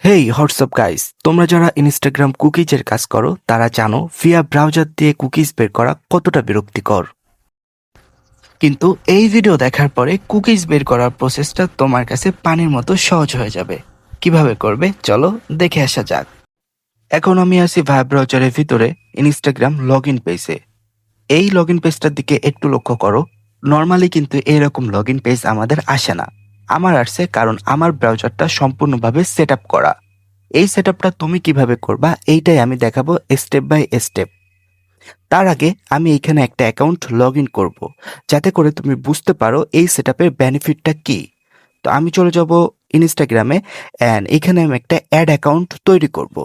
হেই WhatsApp guys, তোমরা যারা Instagram কুকিজের কাজ করো তারা জানো ভিয়া ব্রাউজার দিয়ে কুকিজ বের করা কতটা বিরক্তিকর। কিন্তু এই ভিডিও দেখার পরে কুকিজ বের করার প্রসেসটা তোমার কাছে পানির মতো সহজ হয়ে যাবে। কিভাবে করবে চলো দেখে আসা যাক। এখন আমি আছি ভায়া ব্রাউজারের ভিতরে ইনস্টাগ্রাম লগ ইন পেজে। এই লগ ইন পেজটার দিকে একটু লক্ষ্য করো। নর্মালি কিন্তু এইরকম লগ ইন পেজ আমাদের আসে না। আমার আসছে কারণ আমার ব্রাউজারটা সম্পূর্ণভাবে সেট আপ করা। এই সেটআপটা তুমি কিভাবে করবা এইটাই আমি দেখাবো স্টেপ বাই স্টেপ। তার আগে আমি এখানে একটা অ্যাকাউন্ট লগ ইন করবো, যাতে করে তুমি বুঝতে পারো এই সেটআপের বেনিফিটটা কি। তো আমি চলে যাব ইনস্টাগ্রামে অ্যান্ড এখানে আমি একটা অ্যাড অ্যাকাউন্ট তৈরি করব।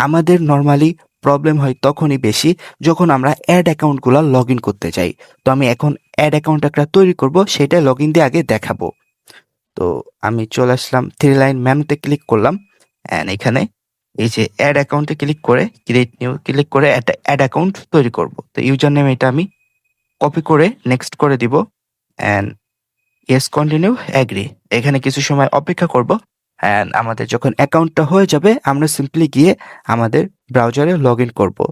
আমাদের নর্মালি প্রবলেম হয় তখনই বেশি যখন আমরা অ্যাড অ্যাকাউন্টগুলো লগ ইন করতে চাই। তো আমি এখন অ্যাড অ্যাকাউন্ট একটা তৈরি করব, সেটা লগ ইন দিয়ে আগে দেখাবো। তো আমি চলে আসলাম, থ্রি লাইন মেনুতে ক্লিক করলাম অ্যান্ড এখানে এই যে অ্যাড অ্যাকাউন্টে ক্লিক করে ক্রিয়েট নিউ ক্লিক করে একটা অ্যাড অ্যাকাউন্ট তৈরি করব। তো ইউজার নেম এটা আমি কপি করে নেক্সট করে দিব অ্যান্ড ইয়েস কন্টিনিউ অ্যাগ্রি। এখানে কিছু সময় অপেক্ষা করব অ্যান্ড আমাদের যখন অ্যাকাউন্টটা হয়ে যাবে আমরা সিম্পলি গিয়ে আমাদের ব্রাউজারে লগ ইন করবো।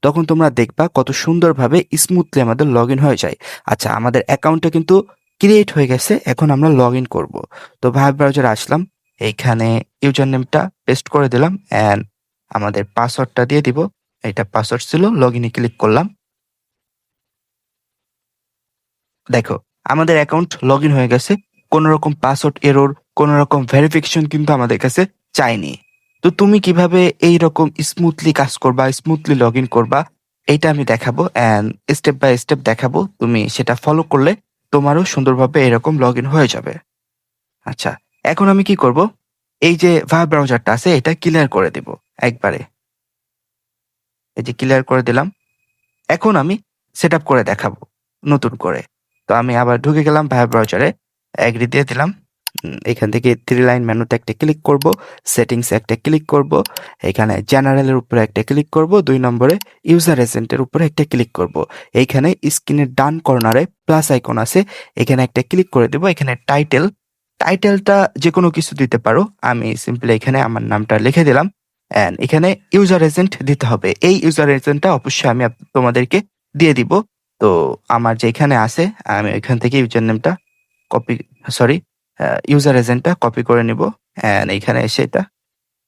তখন তোমরা দেখবা কত সুন্দরভাবে স্মুথলি আমাদের লগ ইন হয়ে যায়। আচ্ছা, আমাদের অ্যাকাউন্টটা কিন্তু ক্রিয়েট হয়ে গেছে, এখন আমরা লগ ইন করবো। তো ভাইব ব্রাউজারে আসলাম, এইখানে ইউজার নেমটা পেস্ট করে দিলাম অ্যান্ড আমাদের পাসওয়ার্ডটা দিয়ে দিব। এটা পাসওয়ার্ড ছিল, লগ ইনে ক্লিক করলাম। দেখো আমাদের অ্যাকাউন্ট লগ ইন হয়ে গেছে। কোনো রকম পাসওয়ার্ড এরর, কোনো রকম ভেরিফিকেশন কিন্তু আমাদের কাছে চাইনি। তো তুমি কিভাবে এই রকম স্মুথলি কাজ করবা, স্মুথলি লগ ইন করবা, এইটা আমি দেখাবো অ্যান্ড স্টেপ বাই স্টেপ দেখাবো। তুমি সেটা ফলো করলে তোমারও সুন্দরভাবে এরকম লগ ইন হয়ে যাবে। আচ্ছা, এখন আমি কি করব, এই যে ভাব ব্রাউজারটা আছে এটা ক্লিয়ার করে দেব একবারে। এই যে ক্লিয়ার করে দিলাম। এখন আমি সেট আপ করে দেখাবো নতুন করে। তো আমি আবার ঢুকে গেলাম ভায়া ব্রাউজারে, এগ্রি দিয়ে দিলাম। এখান থেকে থ্রি লাইন মেনুতে একটা ক্লিক করব, সেটিংসে একটা ক্লিক করব, এখানে জেনারেলের উপরে একটা ক্লিক করব, 2 নম্বরে ইউজার এজেন্টের উপরে একটা ক্লিক করব। এইখানে স্ক্রিনের ডান কর্নারে প্লাস আইকন আছে, এখানে একটা ক্লিক করে দেব। এখানে টাইটেলটা যে কোনো কিছু দিতে পারো, আমি সিম্পলি এখানে আমার নামটা লিখে দিলাম অ্যান্ড এখানে ইউজার এজেন্ট দিতে হবে। এই ইউজার এজেন্টটা অবশ্যই আমি তোমাদেরকে দিয়ে দিব। তো আমার যেখানে আছে আমি এখান থেকে ইউজার নেমটা কপি, সরি, ইউজার এজেন্টটা কপি করে নিব অ্যান্ড এখানে এসে এটা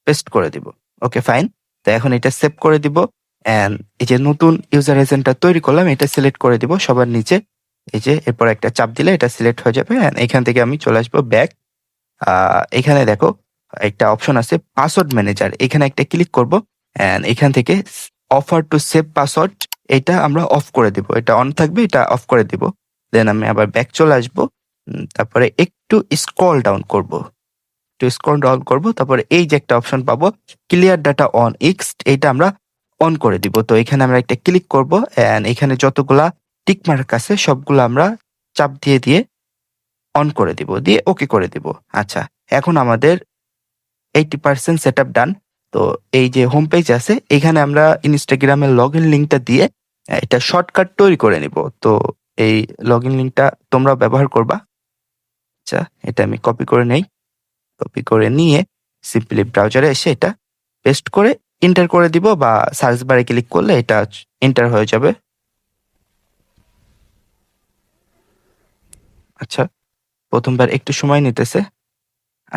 পেস্ট করে দিব। Okay fine. তো এখন এটা সেভ করে দিব অ্যান্ড এই যে নতুন ইউজার এজেন্টটা তৈরি করলাম এটা সিলেক্ট করে দিব সবার নিচে। এই যে এরপর একটা চাপ দিলে এটা সিলেক্ট হয়ে যাবে অ্যান্ড এখান থেকে আমি চলে আসবো ব্যাক। এখানে দেখো একটা অপশন আছে পাসওয়ার্ড ম্যানেজার, এখানে একটা ক্লিক করব অ্যান্ড এখান থেকে অফার টু সেভ পাসওয়ার্ড এটা আমরা অফ করে দিব। এটা অন থাকবে, এটা অফ করে দিব। দেন আমি আবার ব্যাক চলে আসবো। তারপরে একটু স্ক্রল ডাউন করব, একটু স্ক্রল ডাউন করব, তারপরে এই যে একটা অপশন পাবো ক্লিয়ার ডাটা অন এক্স, এটা আমরা অন করে দিব। তো এখানে আমরা একটা ক্লিক করব অ্যান্ড এখানে যতগুলা টিক মার্ক আছে সবগুলো আমরা চাপ দিয়ে দিয়ে অন করে দিব, দিয়ে ওকে করে দিব। আচ্ছা, এখন আমাদের 80% সেট আপ ডান। তো এই যে হোম পেজ আছে এখানে আমরা ইনস্টাগ্রামের লগ ইন লিঙ্কটা দিয়ে এটা শর্টকাট তৈরি করে নিব। তো এই লগ ইন লিঙ্কটা তোমরা ব্যবহার করবা। আচ্ছা, এটা আমি কপি করে নেই। কপি করে নিয়ে সিম্পলি ব্রাউজারে এসে এটা পেস্ট করে এন্টার করে দিব, বা সার্চ বারে ক্লিক করলে এটা এন্টার হয়ে যাবে। আচ্ছা, প্রথমবার একটু সময় নিতেছে।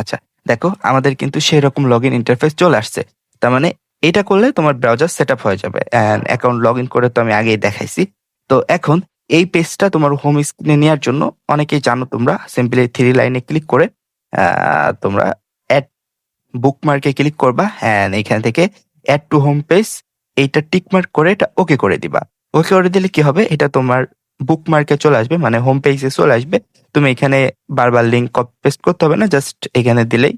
আচ্ছা, দেখো আমাদের কিন্তু সেই রকম লগ ইন ইন্টারফেস চলে আসছে। তার মানে এটা করলে তোমার ব্রাউজার সেট আপ হয়ে যাবে অ্যান্ড অ্যাকাউন্ট লগ ইন করে তো আমি আগেই দেখাইছি। তো এখন এই পেজটা তোমার হোম স্ক্রিনে নেওয়ার জন্য অনেকেই জানো তোমরা সিম্পলি থ্রি লাইনে ক্লিক করে তোমরা অ্যাড বুকমার্কে ক্লিক করবা অ্যান্ড এখান থেকে অ্যাড টু হোম পেজ এইটা টিকমার্ক করে এটা ওকে করে দিবা। ওকে করে দিলে কি হবে, এটা তোমার বুকমার্কে চলে আসবে, মানে হোম পেজে চলে আসবে। তুমি এখানে বারবার লিঙ্ক কপি পেস্ট করতে হবে না, জাস্ট এখানে দিলেই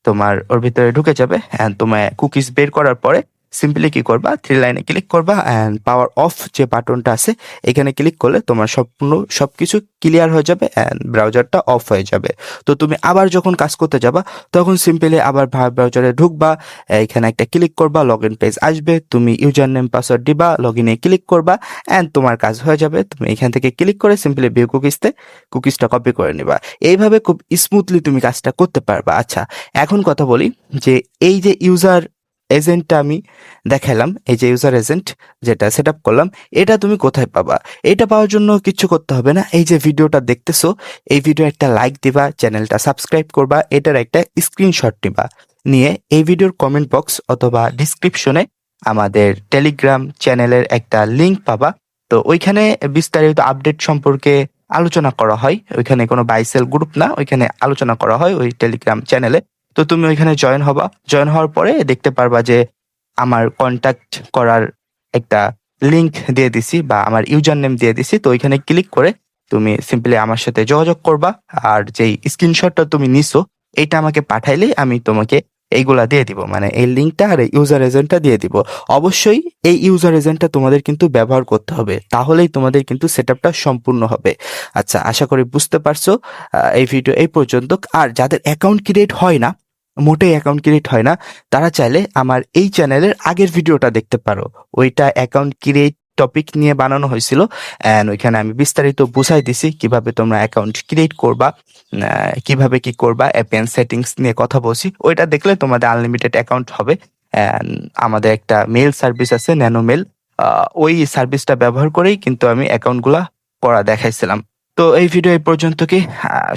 তোমার ওর ভিতরে ঢুকে যাবে অ্যান্ড তোমার কুকিজ বের করার পরে সিম্পলি কি করবা, থ্রি লাইনে ক্লিক করবা অ্যান্ড পাওয়ার অফ যে বাটনটা আছে এখানে ক্লিক করলে তোমার সম্পূর্ণ সবকিছু ক্লিয়ার হয়ে যাবে অ্যান্ড ব্রাউজারটা অফ হয়ে যাবে। তো তুমি আবার যখন কাজ করতে যাবা তখন সিম্পলি আবার ব্রাউজারে ঢুকবা, এখানে একটা ক্লিক করবা, লগ ইন পেজ আসবে, তুমি ইউজার নেম পাসওয়ার্ড দিবা, লগ ইনে ক্লিক করবা অ্যান্ড তোমার কাজ হয়ে যাবে। তুমি এখান থেকে ক্লিক করে সিম্পলি ভিউ কুকিজটা কপি করে নিবা। এইভাবে খুব স্মুথলি তুমি কাজটা করতে পারবা। আচ্ছা, এখন কথা বলি যে এই যে ইউজার এজেন্টটা আমি দেখালাম, এই যে ইউজার এজেন্ট যেটা সেট আপ করলাম, এটা তুমি কোথায় পাবা? এটা পাওয়ার জন্য কিছু করতে হবে না। এই যে ভিডিওটা দেখতেছো, এই ভিডিও একটা লাইক দিবা, চ্যানেলটা সাবস্ক্রাইব করবা, এটার একটা স্ক্রিনশট নিবা, নিয়ে এই ভিডিওর কমেন্ট বক্স অথবা ডিসক্রিপশনে আমাদের টেলিগ্রাম চ্যানেলের একটা লিংক পাবা। তো ওইখানে বিস্তারিত আপডেট সম্পর্কে আলোচনা করা হয়। ওইখানে কোনো বাইসেল গ্রুপ না, ওইখানে আলোচনা করা হয় ওই টেলিগ্রাম চ্যানেলে। তো তুমি ওইখানে জয়েন হবা, জয়েন হওয়ার পরে দেখতে পারবা যে আমার কন্ট্যাক্ট করার একটা লিংক দিয়ে দিছি বা আমার ইউজার নেম দিয়ে দিছি। তো ওইখানে ক্লিক করে তুমি সিম্পলি আমার সাথে যোগাযোগ করবা, আর যেই স্ক্রিনশটটা তুমি নিছো এইটা আমাকে পাঠাইলে আমি তোমাকে এইগুলা দিয়ে দিব, মানে এই লিঙ্কটা আর এই ইউজার এজেন্টটা দিয়ে দিব। অবশ্যই এই ইউজার এজেন্টটা তোমাদের কিন্তু ব্যবহার করতে হবে, তাহলেই তোমাদের কিন্তু সেটআপটা সম্পূর্ণ হবে। আচ্ছা, আশা করি বুঝতে পারছো। এই ভিডিও এই পর্যন্ত। আর যাদের অ্যাকাউন্ট ক্রিয়েট হয় না, মোটেই অ্যাকাউন্ট ক্রিয়েট হয় না, তারা চাইলে আমার এই চ্যানেলের আগের ভিডিওটা দেখতে পারো। ওইটা অ্যাকাউন্ট ক্রিয়েট টপিক নিয়ে বানানো হয়েছিল অ্যান্ড ওইখানে আমি বিস্তারিত বুঝাই দিছি কিভাবে তোমরা অ্যাকাউন্ট ক্রিয়েট করবা, কিভাবে কি করবা, অ্যাপেন সেটিংস নিয়ে কথা বলছি। ওইটা দেখলে তোমাদের আনলিমিটেড অ্যাকাউন্ট হবে। অ্যান্ড আমাদের একটা মেল সার্ভিস আছে, ন্যানো মেল, ওই সার্ভিসটা ব্যবহার করেই কিন্তু আমি অ্যাকাউন্টগুলা করা দেখাইছিলাম। তো এই ভিডিও এই পর্যন্ত কি,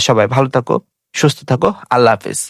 সবাই ভালো থাকো, সুস্থ থাকো, আল্লাহ হাফিজ।